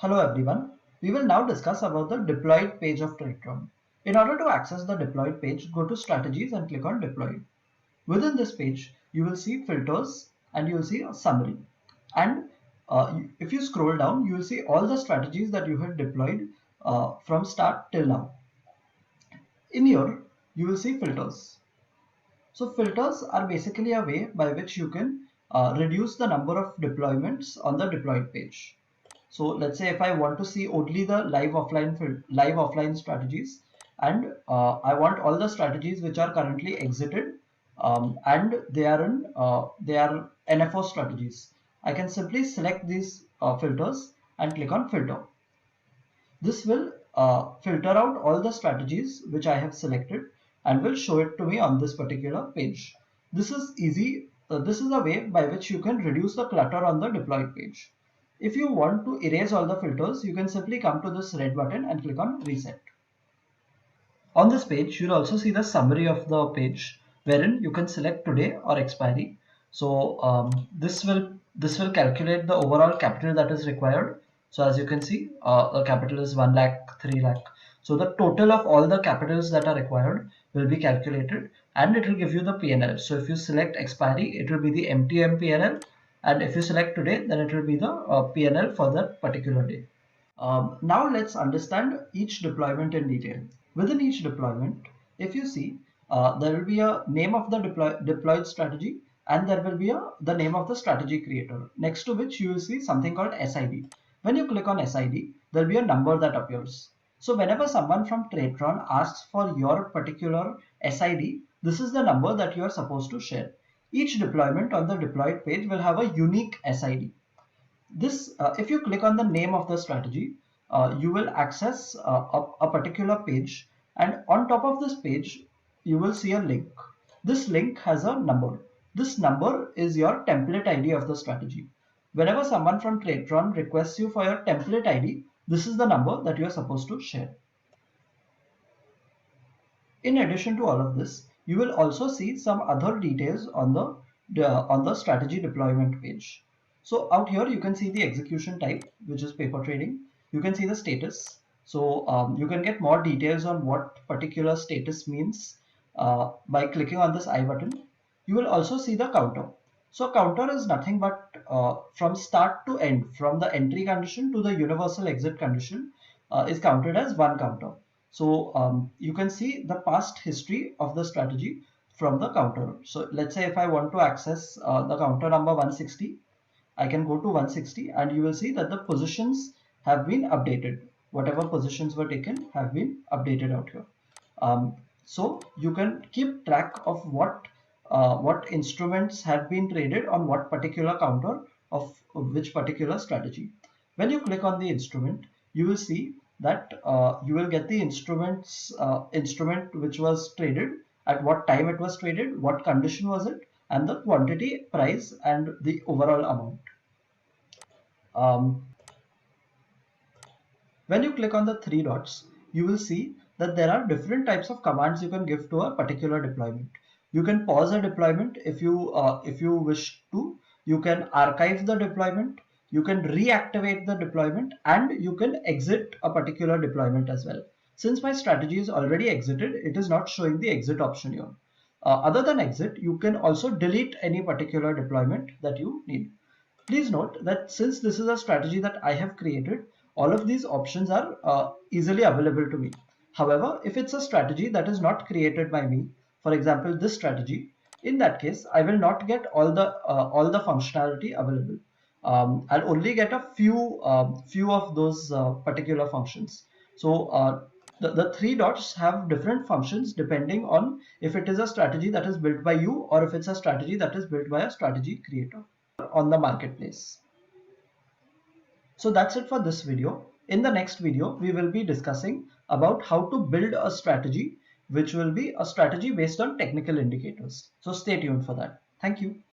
Hello everyone. We will now discuss about the deployed page of Tradetron. In order to access the deployed page, go to strategies and click on deployed. Within this page, you will see filters and you will see a summary. And if you scroll down, you will see all the strategies that you have deployed from start till now. In here, you will see filters. So filters are basically a way by which you can reduce the number of deployments on the deployed page. So let's say if I want to see only the live offline strategies, and I want all the strategies which are currently exited, and they are NFO strategies. I can simply select these filters and click on filter. This will filter out all the strategies which I have selected and will show it to me on this particular page. This is easy. This is a way by which you can reduce the clutter on the deployed page. If you want to erase all the filters, you can simply come to this red button and click on reset. On this page, you'll also see the summary of the page, wherein you can select today or expiry. So this will calculate the overall capital that is required. So as you can see, the capital is 1 lakh, 3 lakh. So the total of all the capitals that are required will be calculated, and it will give you the PNL. So if you select expiry, it will be the MTM PNL, and if you select today, then it will be the PNL for that particular day. Now let's understand each deployment in detail. Within each deployment, if you see, there will be a name of the deployed strategy, and there will be the name of the strategy creator, next to which you will see something called SID. When you click on SID, there will be a number that appears. So whenever someone from Tradetron asks for your particular SID, this is the number that you are supposed to share. Each deployment on the deployed page will have a unique SID. This, if you click on the name of the strategy, you will access a particular page, and on top of this page, you will see a link. This link has a number. This number is your template ID of the strategy. Whenever someone from Tradetron requests you for your template ID, this is the number that you are supposed to share. In addition to all of this, you will also see some other details on the strategy deployment page. So out here you can see the execution type, which is paper trading. You can see the status. So you can get more details on what particular status means by clicking on this I button. You will also see the counter. So counter is nothing but from start to end, from the entry condition to the universal exit condition, is counted as one counter. So you can see the past history of the strategy from the counter. So let's say if I want to access the counter number 160, I can go to 160, and you will see that the positions have been updated. Whatever positions were taken have been updated out here. So you can keep track of what instruments have been traded on what particular counter of which particular strategy. When you click on the instrument, you will see that you will get the instrument which was traded, at what time it was traded, what condition was it, and the quantity, price, and the overall amount. Um, when you click on the three dots, you will see that there are different types of commands you can give to a particular deployment. You can pause a deployment if you wish to. You can archive the deployment. You can reactivate the deployment, and you can exit a particular deployment as well. Since my strategy is already exited, it is not showing the exit option here. Other than exit, you can also delete any particular deployment that you need. Please note that since this is a strategy that I have created, all of these options are easily available to me. However, if it's a strategy that is not created by me, for example, this strategy, in that case, I will not get all the functionality available. I'll only get a few of those particular functions. So the three dots have different functions depending on if it is a strategy that is built by you or if it's a strategy that is built by a strategy creator on the marketplace. So that's it for this video. In the next video, we will be discussing about how to build a strategy, which will be a strategy based on technical indicators. So stay tuned for that. Thank you.